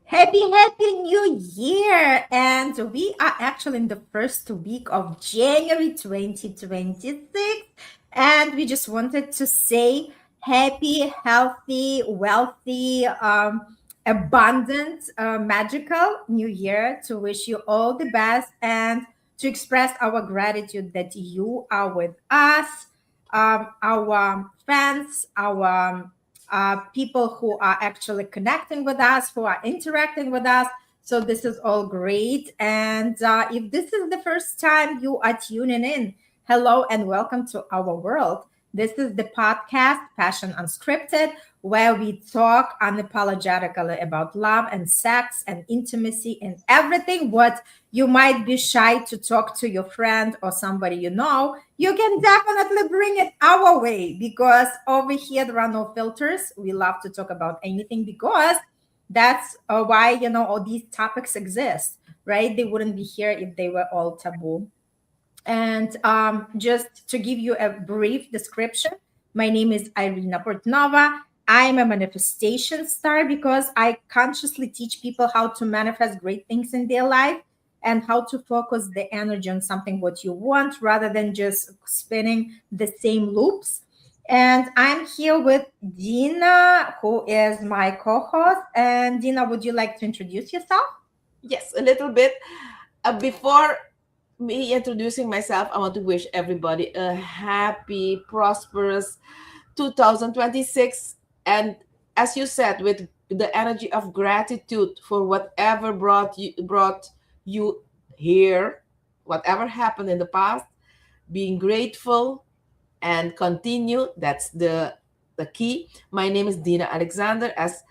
Happy New Year! And we are actually in the first week of January 2026. And we just wanted to say happy, healthy, wealthy, abundant, magical New Year to wish you all the best and to express our gratitude that you are with us, our fans, our people who are actually connecting with us, who are interacting with us. So this is all great. And if this is the first time you are tuning in, hello and welcome to our world. This is the podcast, Passion Unscripted, where we talk unapologetically about love and sex and intimacy and everything what you might be shy to talk to your friend or somebody you know, you can definitely bring it our way because over here there are no filters. We love to talk about anything because that's why, all these topics exist, right? They wouldn't be here if they were all taboo. And just to give you a brief description, my name is Irina Portnova. I'm a manifestation star because I consciously teach people how to manifest great things in their life and how to focus the energy on something what you want rather than just spinning the same loops. And I'm here with Dina, who is my co-host. And Dina, would you like to introduce yourself? Yes, a little bit. Before me introducing myself, I want to wish everybody a happy, prosperous 2026. And as you said, with the energy of gratitude for whatever brought you here, whatever happened in the past, being grateful and continue. That's the key. My name is Dina Alexander. As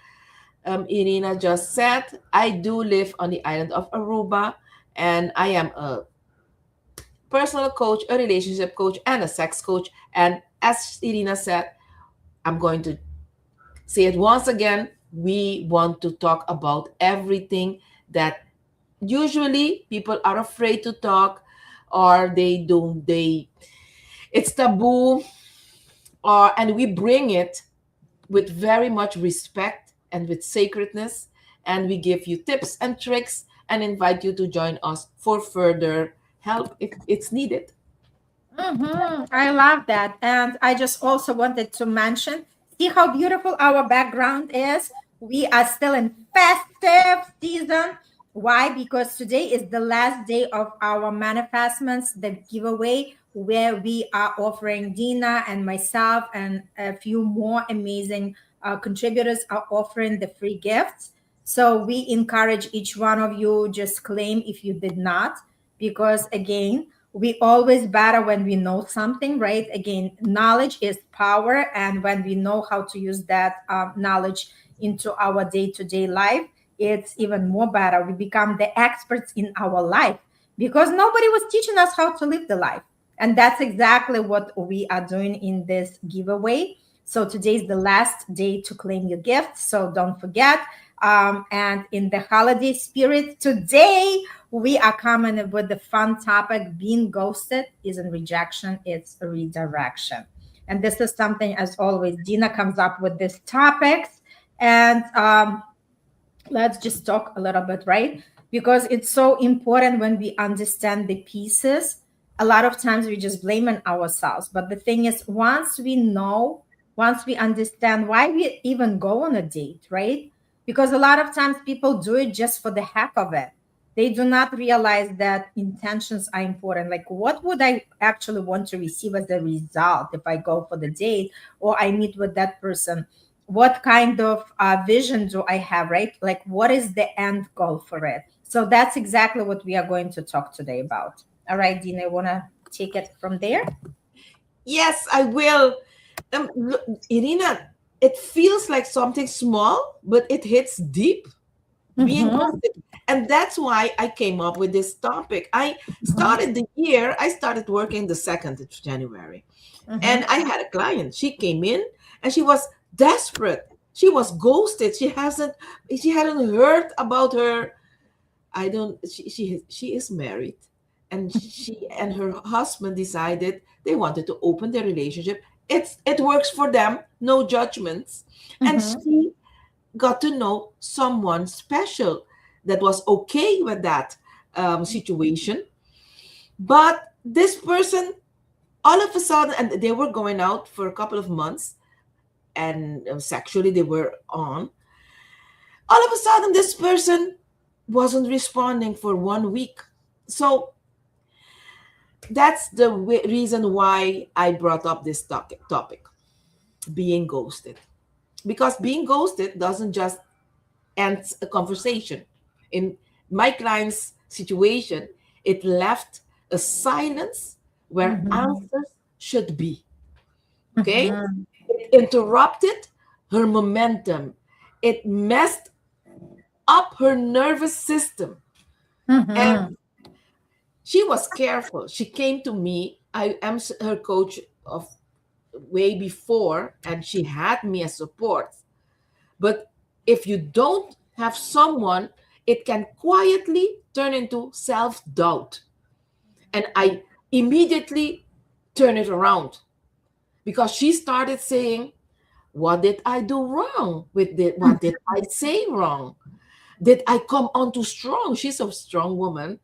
Irina just said, I do live on the island of Aruba, and I am a personal coach, a relationship coach, and a sex coach. And as Irina said, I'm going to say it once again. We want to talk about everything that usually people are afraid to talk, or they don't, it's taboo, and we bring it with very much respect and with sacredness. And we give you tips and tricks and invite you to join us for further help if it's needed. I love that. And I just also wanted to mention see how beautiful our background is. We are still in festive season. Why? Because today is the last day of our Manifestmas, the giveaway, where we are offering Dina and myself and a few more amazing contributors are offering the free gifts. So we encourage each one of you just claim if you did not, because again, we always better when we know something, right? Again, knowledge is power, and when we know how to use that knowledge into our day-to-day life, it's even more better. We become the experts in our life because nobody was teaching us how to live the life, and that's exactly what we are doing in this giveaway. So today is the last day to claim your gift, so don't forget. And in the holiday spirit today, we are coming up with the fun topic being ghosted isn't rejection, it's a redirection. And this is something, as always, Dina comes up with these topics. And let's just talk a little bit, right? Because it's so important when we understand the pieces. A lot of times we just blaming ourselves. But the thing is, once we know, once we understand why we even go on a date, right? Because a lot of times people do it just for the heck of it. They do not realize that intentions are important. Like, what would I actually want to receive as a result if I go for the date or I meet with that person? What kind of vision do I have, right? Like, what is the end goal for it? So that's exactly what we are going to talk today about. All right, Dina, want to take it from there? Yes, I will. Irina, it feels like something small, but it hits deep. Being Mm-hmm. ghosted. And that's why I came up with this topic. I started working the 2nd of January. And Mm-hmm. I had a client. She came in and she was desperate. She was ghosted. She hadn't heard about her. I don't she is married, and she and her husband decided they wanted to open their relationship. It works for them, no judgments. And Mm-hmm. she got to know someone special that was okay with that situation. But this person, all of a sudden, and they were going out for a couple of months, and sexually they were on. All of a sudden, this person wasn't responding for 1 week. So that's the reason why I brought up this topic, being ghosted. Because being ghosted doesn't just end a conversation. In my client's situation, it left a silence where Mhm. answers should be. Okay? Mhm. It interrupted her momentum. It messed up her nervous system. And Mhm. she was careful. She came to me. I am her coach of way before, and she had me as support. But if you don't have someone, it can quietly turn into self doubt. And I immediately turn it around because she started saying, what did I do wrong with it? What did I say wrong? Did I come on too strong? She's a strong woman.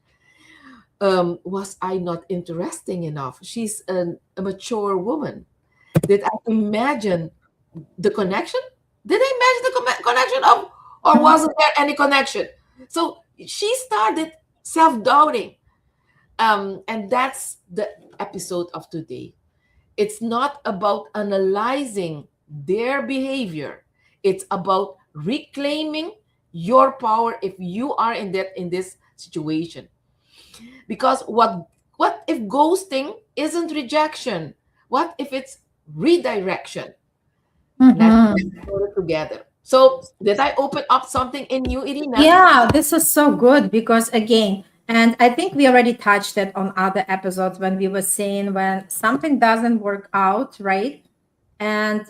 Was I not interesting enough? She's a mature woman. Did I imagine the connection? Did I imagine the connection of, or wasn't there any connection? So she started self-doubting. And that's the episode of today. It's not about analyzing their behavior. It's about reclaiming your power if you are in this situation. Because what if ghosting isn't rejection? What if it's redirection? Let's Mhm. explore it together. So, did I open up something in you, Irina? Yeah, this is so good because again, and I think we already touched it on other episodes when we were saying when something doesn't work out, right? And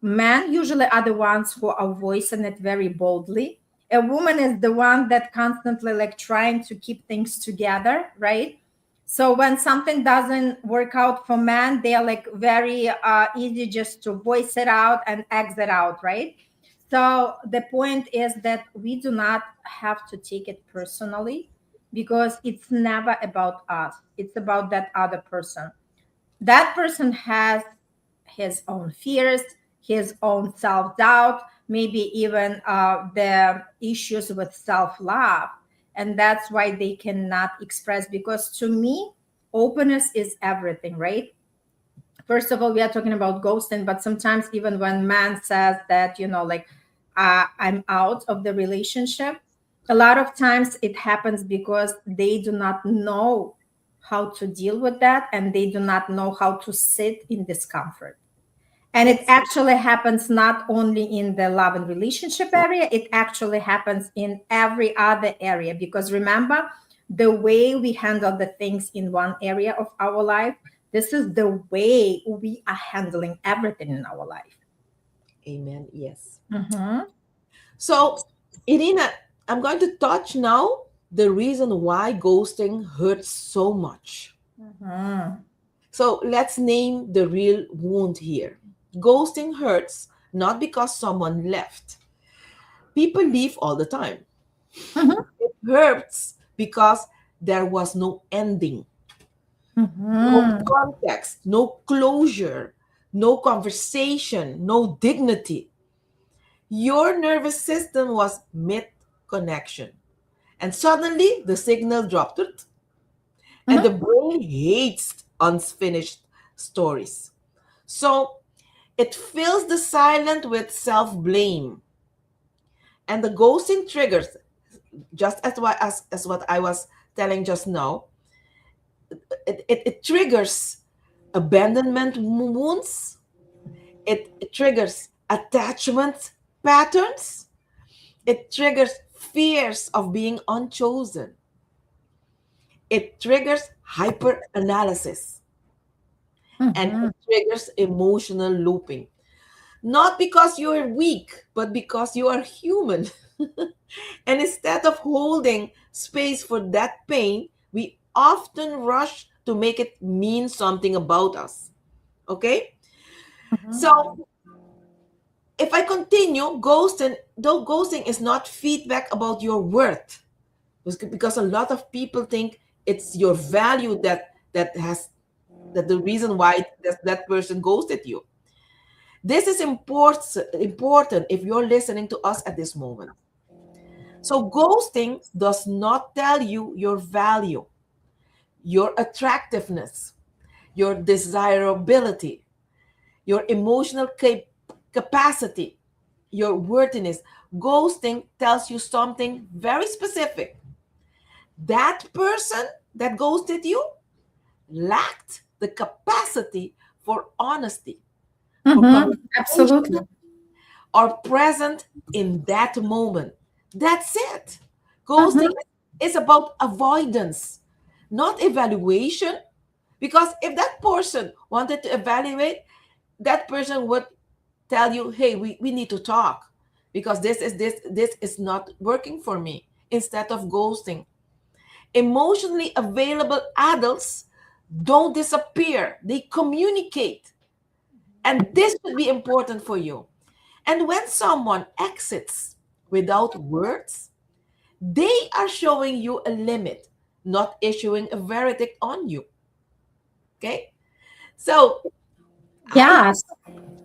men usually are the ones who are voicing it very boldly. A woman is the one that constantly like trying to keep things together, right? So when something doesn't work out for men, they are like very easy just to voice it out and exit out, right? So the point is that we do not have to take it personally because it's never about us. It's about that other person. That person has his own fears, his own self doubt, maybe even the issues with self love. And that's why they cannot express. Because to me, openness is everything, right? First of all, we are talking about ghosting, but sometimes even when man says that, like, I'm out of the relationship, a lot of times it happens because they do not know how to deal with that and they do not know how to sit in discomfort. And it Yes. actually happens not only in the love and relationship area, it actually happens in every other area. Because remember, the way we handle the things in one area of our life, this is the way we are handling everything in our life. Amen. Yes. Mhm. So, Irina, I'm going to touch now the reason why ghosting hurts so much. Mhm. So, let's name the real wound here. Ghosting hurts not because someone left. People leave all the time. Mhm. It hurts because there was no ending, no Mhm. context, no closure, no conversation, no dignity. Your nervous system was mid connection. And suddenly the signal dropped it, and the Mhm. brain hates unfinished stories. So it fills the silent with self blame. And the ghosting triggers, just as what I was telling just now, it triggers abandonment wounds, it triggers attachment patterns, it triggers fears of being unchosen, it triggers hyper analysis, and it Mhm. triggers emotional looping. Not because you're weak, but because you are human. And instead of holding space for that pain, we often rush to make it mean something about us. Okay? So Mhm. if I continue ghosting, though ghosting is not feedback about your worth, because a lot of people think it's your value that the reason why that person ghosted you. This is important if you're listening to us at this moment. So ghosting does not tell you your value, your attractiveness, your desirability, your emotional capacity, your worthiness. Ghosting tells you something very specific. That person that ghosted you lacked the capacity for honesty, for Absolutely. communication, or present in that moment. That's it. Ghosting is about avoidance, not evaluation. Because if that person wanted to evaluate, that person would tell you, hey, we need to talk because this is not working for me, instead of ghosting. Emotionally available adults don't disappear, they communicate. And this should be important for you. And when someone exits without words, they are showing you a limit, not issuing a verdict on you. Okay? So I Yes.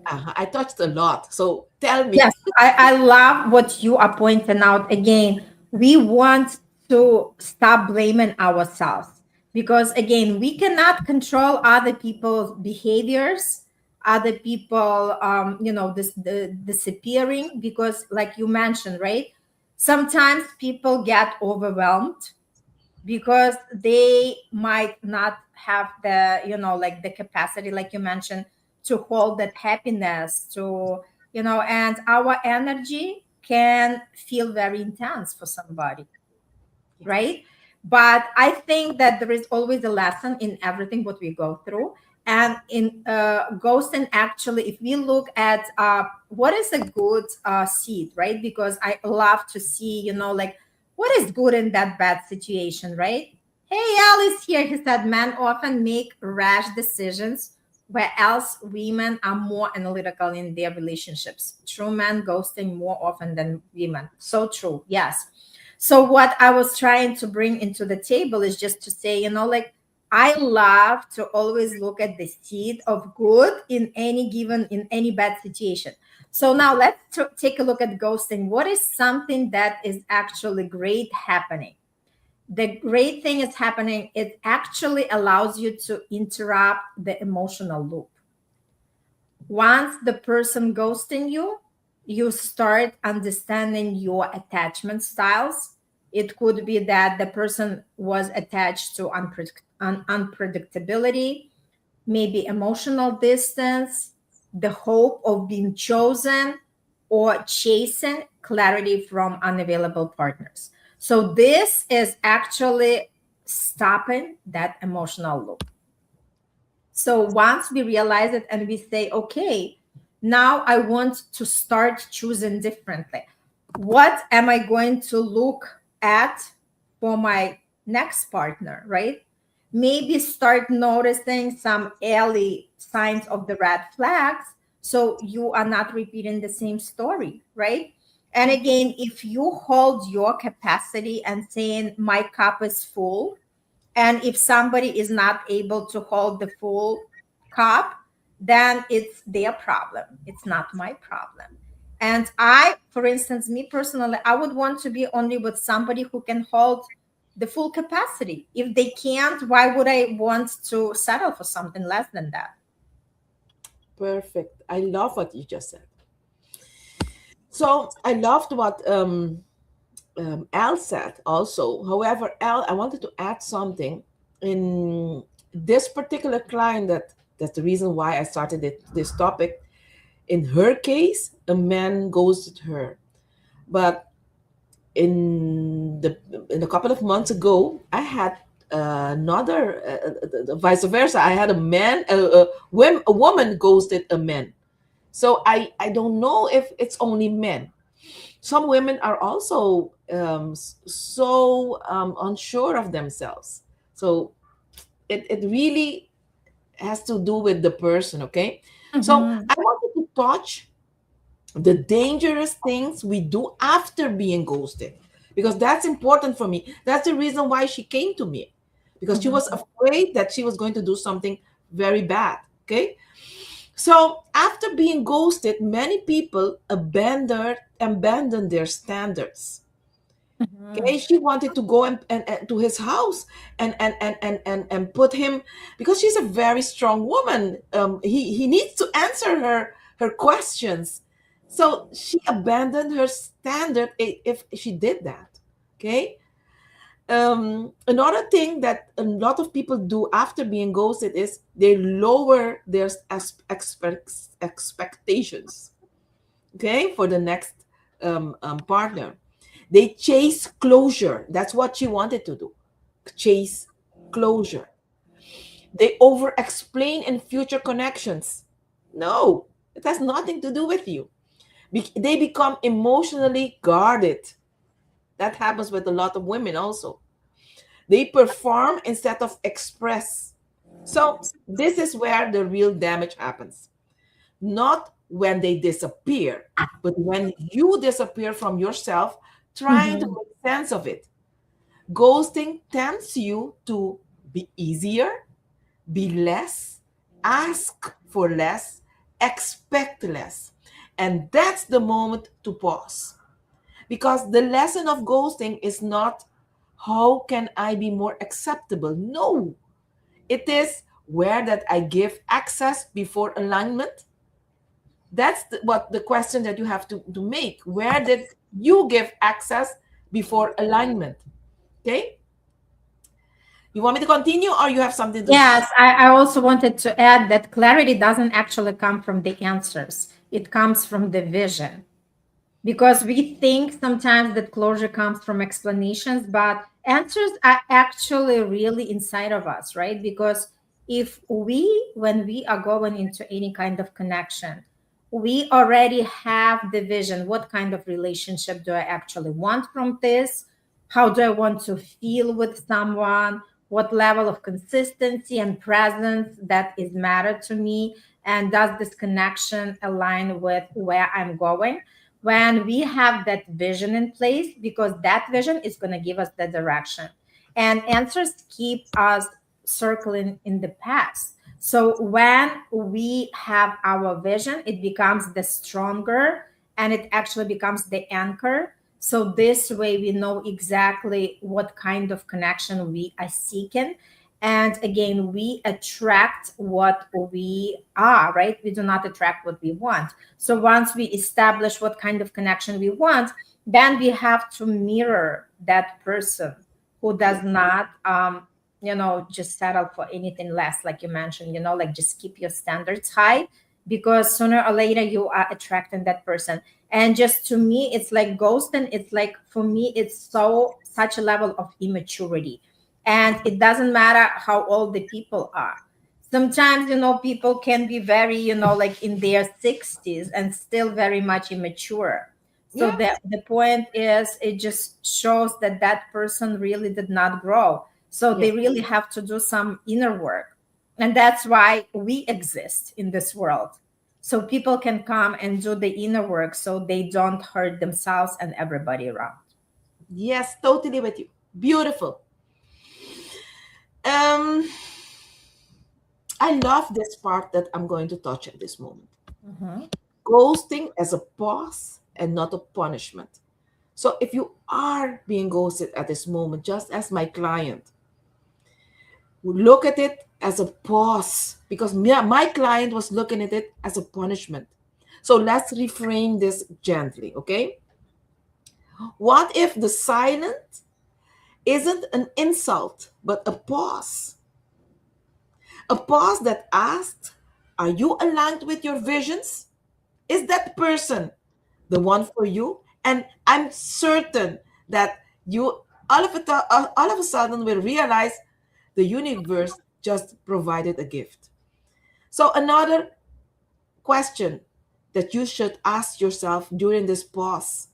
I touched a lot. So tell me. Yes, I love what you are pointing out. Again, we want to stop blaming ourselves because, again, we cannot control other people's behaviors, other people, disappearing because, like you mentioned, right? Sometimes people get overwhelmed because they might not have the like the capacity, like you mentioned, to hold that happiness, to and our energy can feel very intense for somebody, Yes. right? But I think that there is always a lesson in everything what we go through. And in ghosting, actually, if we look at what is a good seed, right? Because I love to see, like what is good in that bad situation, right? Hey, Al is here. He said men often make rash decisions, where else women are more analytical in their relationships. True men ghosting more often than women. So true. Yes. So what I was trying to bring into the table is just to say, like I love to always look at the seed of good in any given, in any bad situation. So now let's take a look at ghosting. What is something that is actually great happening? The great thing is happening, it actually allows you to interrupt the emotional loop. Once the person ghosting you, you start understanding your attachment styles. It could be that the person was attached to unpredictability, maybe emotional distance, the hope of being chosen, or chasing clarity from unavailable partners. So this is actually stopping that emotional loop. So once we realize it and we say, okay, now I want to start choosing differently. What am I going to look at for my next partner, right? Maybe start noticing some early signs of the red flags so you are not repeating the same story, right? And again, if you hold your capacity and saying, my cup is full, and if somebody is not able to hold the full cup, then it's their problem. It's not my problem. And I, for instance, me personally, I would want to be only with somebody who can hold the full capacity. If they can't, why would I want to settle for something less than that? Perfect. I love what you just said. So I loved what Al said also. However, Al, I wanted to add something in this particular client, that's the reason why I started this topic. In her case, a man ghosted her. But in a couple of months ago, I had another vice versa. I had a woman ghosted a man. So I don't know if it's only men. Some women are also so unsure of themselves. So it really has to do with the person. Okay, so Mhm. I wanted to touch the dangerous things we do after being ghosted, because that's important for me. That's the reason why she came to me, because she was Mhm. afraid that she was going to do something very bad. Okay. So after being ghosted, many people abandon their standards. Okay, Mhm. she wanted to go and to his house and put him, because she's a very strong woman. He needs to answer her questions. So she abandoned her standard if she did that. Okay. Another thing that a lot of people do after being ghosted is they lower their expectations. Okay, for the next partner. They chase closure. That's what she wanted to do. Chase closure. They over explain in future connections. No, it has nothing to do with you. They become emotionally guarded. That happens with a lot of women also. They perform instead of express. So, this is where the real damage happens. Not when they disappear, but when you disappear from yourself, trying to Mhm. make sense of it. Ghosting tempts you to be easier, be less, ask for less, expect less. And that's the moment to pause. Because the lesson of ghosting is not how can I be more acceptable? No, it is where that I give access before alignment. That's what the question that you have to make. Where did you give access before alignment? Okay. You want me to continue or you have something to Yes, I also wanted to add that clarity doesn't actually come from the answers. It comes from the vision. Because we think sometimes that closure comes from explanations, but answers are actually really inside of us, right? Because if we, when we are going into any kind of connection, we already have the vision. What kind of relationship do I actually want from this? How do I want to feel with someone? What level of consistency and presence that is matter to me? And does this connection align with where I'm going? When we have that vision in place, because that vision is going to give us the direction, and answers keep us circling in the past. So when we have our vision, it becomes the stronger, and it actually becomes the anchor. So this way we know exactly what kind of connection we are seeking. And again, we attract what we are, right? We do not attract what we want. So once we establish what kind of connection we want, then we have to mirror that person who does not, just settle for anything less, like you mentioned, like just keep your standards high, because sooner or later you are attracting that person. And just to me, it's like ghosting. It's like, for me, it's such a level of immaturity. And it doesn't matter how old the people are. Sometimes, people can be very, like in their 60s and still very much immature. So yeah. the point is, it just shows that that person really did not grow. So they Yes. really have to do some inner work. And that's why we exist in this world. So people can come and do the inner work so they don't hurt themselves and everybody around. Yes, totally with you. Beautiful. Um, I love this part that I'm going to touch at this moment. Mhm. Ghosting as a pause and not a punishment. So if you are being ghosted at this moment, just as my client, look at it as a pause, because my client was looking at it as a punishment. So let's reframe this gently, okay? What if the silence isn't an insult, but a pause? A pause that asks, are you aligned with your visions? Is that person the one for you? And I'm certain that you all of a sudden will realize the universe just provided a gift. So another question that you should ask yourself during this pause: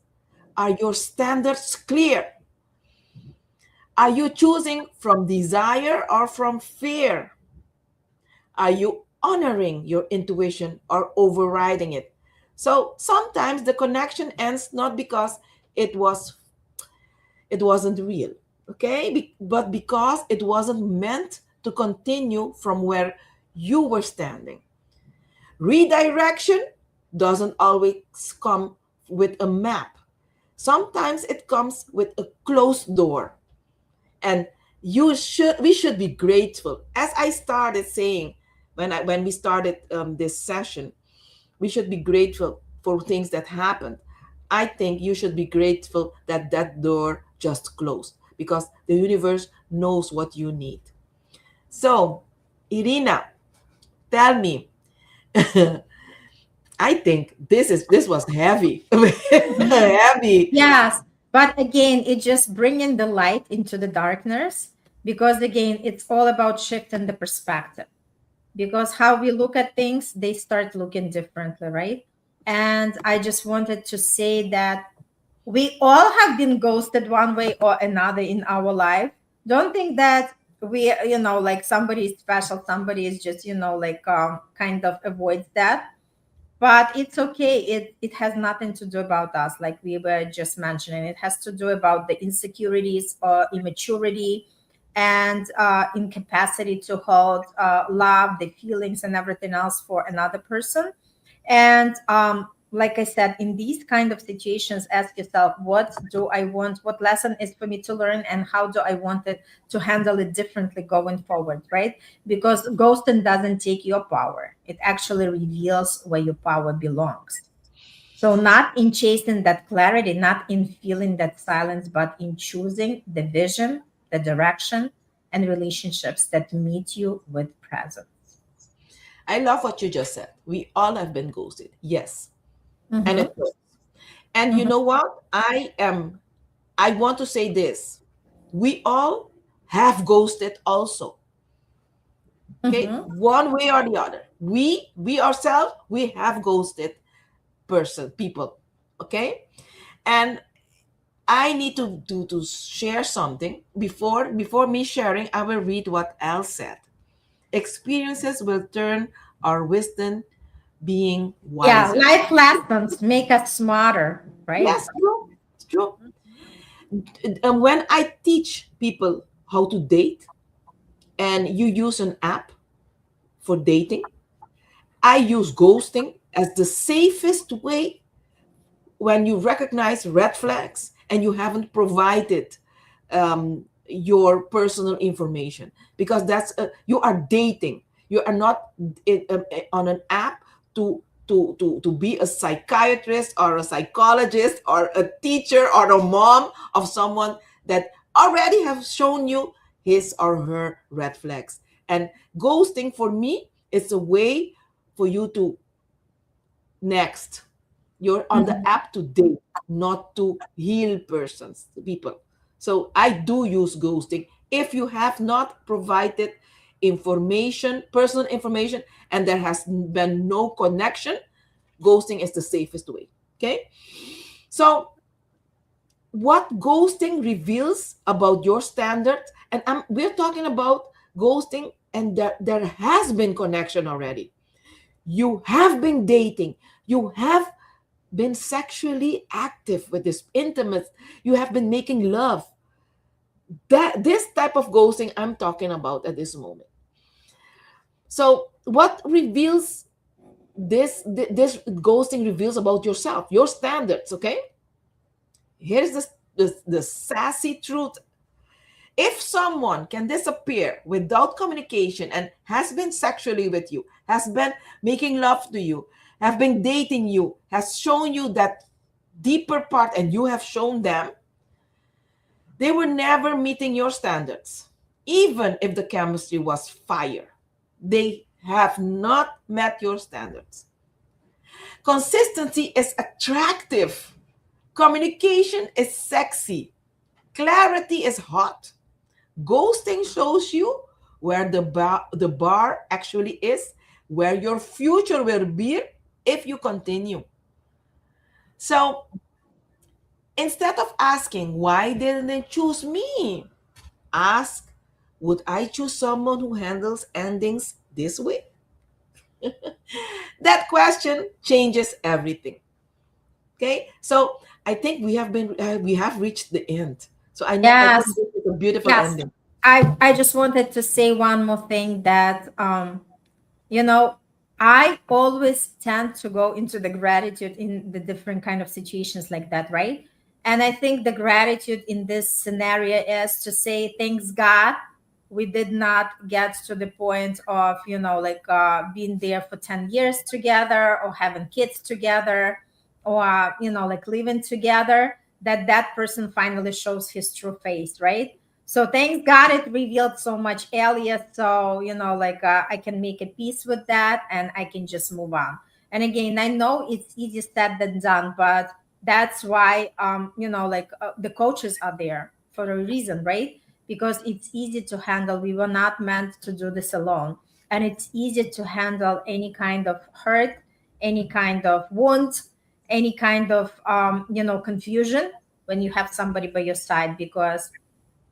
are your standards clear? Are you choosing from desire or from fear? Are you honoring your intuition or overriding it? So sometimes the connection ends not because it was it wasn't real, okay? But because it wasn't meant to continue from where you were standing. Redirection doesn't always come with a map. Sometimes it comes with a closed door. And we should be grateful. As I started saying when we started this session, we should be grateful for things that happened. I think you should be grateful that that door just closed because the universe knows what you need. So, Irina, tell me. I think this was heavy. Heavy. Yes, but again, it just bringing the light into the darkness, because again, it's all about shifting the perspective. Because how we look at things, they start looking differently, right? And I just wanted to say that we all have been ghosted one way or another in our life. Don't think that we, like somebody is special, somebody is just, like kind of avoids that. But it's okay. It has nothing to do about us, like we were just mentioning. It has to do about the insecurities or immaturity and incapacity to hold love, the feelings, and everything else for another person. And like I said, in these kind of situations, ask yourself, what do I want? What lesson is for me to learn? And how do I want it to handle it differently going forward, right? Because ghosting doesn't take your power. It actually reveals where your power belongs. So not in chasing that clarity, not in feeling that silence, but in choosing the vision, the direction, and relationships that meet you with presence. I love what you just said. We all have been ghosted. Yes. And Mhm, it hurts. And you mhm, know what? I want to say this. We all have ghosted also. Okay? mhm. One way or the other. We ourselves, we have ghosted people. Okay? And I need to share something. Before me sharing, I will read what Al said. Experiences will turn our wisdom being Yeah, wiser. life lessons make us smarter, right? Yes, true. It's true. And when I teach people how to date and you use an app for dating, I use ghosting as the safest way when you recognize red flags and you haven't provided your personal information, because you are dating. You are not on an app to be a psychiatrist or a psychologist or a teacher or a mom of someone that already have shown you his or her red flags. And ghosting for me is a way for you to next. You're on the Mhm. app to date, not to heal people. So I do use ghosting. If you have not provided information, personal information, and there has been no connection, ghosting is the safest way. Okay. So what ghosting reveals about your standards, and we're talking about ghosting, and there has been connection already. You have been dating. You have been sexually active with this intimate, you have been making love. That this type of ghosting I'm talking about at this moment. So what reveals this ghosting reveals about yourself, your standards. Okay, here's the sassy truth. If someone can disappear without communication and has been sexually with you, has been making love to you, have been dating you, has shown you that deeper part, and you have shown them, they were never meeting your standards. Even if the chemistry was fire, they have not met your standards. Consistency is attractive. Communication is sexy. Clarity is hot. Ghosting shows you where the bar actually is, where your future will be if you continue. So instead of asking, why didn't they choose me? Ask, would I choose someone who handles endings this way? That question changes everything. Okay, so I think we have reached the end. So I think Yes. this is a beautiful Yes. ending. I just wanted to say one more thing that you know, I always tend to go into the gratitude in the different kind of situations like that, right? And I think the gratitude in this scenario is to say thanks God we did not get to the point of, like being there for 10 years together or having kids together or, like living together, that person finally shows his true face, right? So thanks God it revealed so much earlier. So, like I can make a peace with that and I can just move on. And again, I know it's easier said than done, but that's why, the coaches are there for a reason, right? Because it's easy to handle. We were not meant to do this alone. And it's easy to handle any kind of hurt, any kind of wound, any kind of, confusion when you have somebody by your side because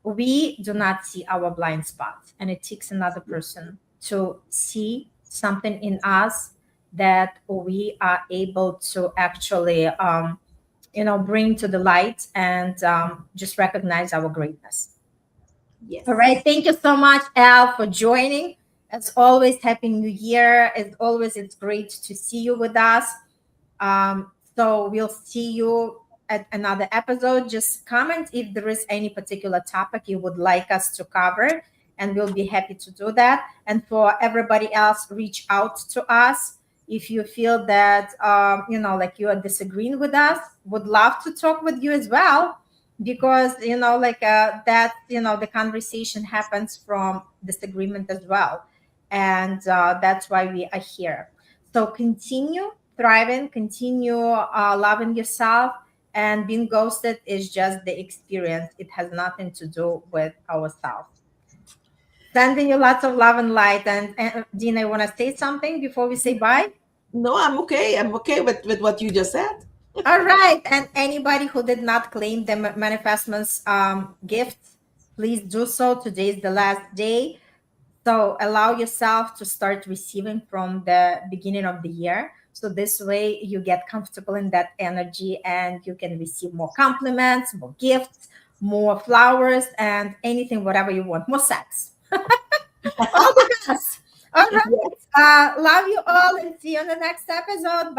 we do not see our blind spots and it takes another person to see something in us that we are able to actually bring to the light and just recognize our greatness. All right, Yes. thank you so much, Al, for joining. As always, happy new year. As always, it's great to see you with us. So we'll see you at another episode. Just comment if there is any particular topic you would like us to cover, and we'll be happy to do that. And for everybody else, reach out to us if you feel that like you are disagreeing with us. Would love to talk with you as well, because that the conversation happens from disagreement as well, and that's why we are here. So continue thriving, continue loving yourself, and being ghosted is just the experience. It has nothing to do with ourselves. Sending you lots of love and light. And Dina, you want to say something before we say bye? No, I'm okay. I'm okay with what you just said. All right. And anybody who did not claim the Manifestmas gifts, please do so. Today is the last day. So allow yourself to start receiving from the beginning of the year. So this way you get comfortable in that energy and you can receive more compliments, more gifts, more flowers, and anything, whatever you want, more sex. All the best. All right. Love you all and see you on the next episode.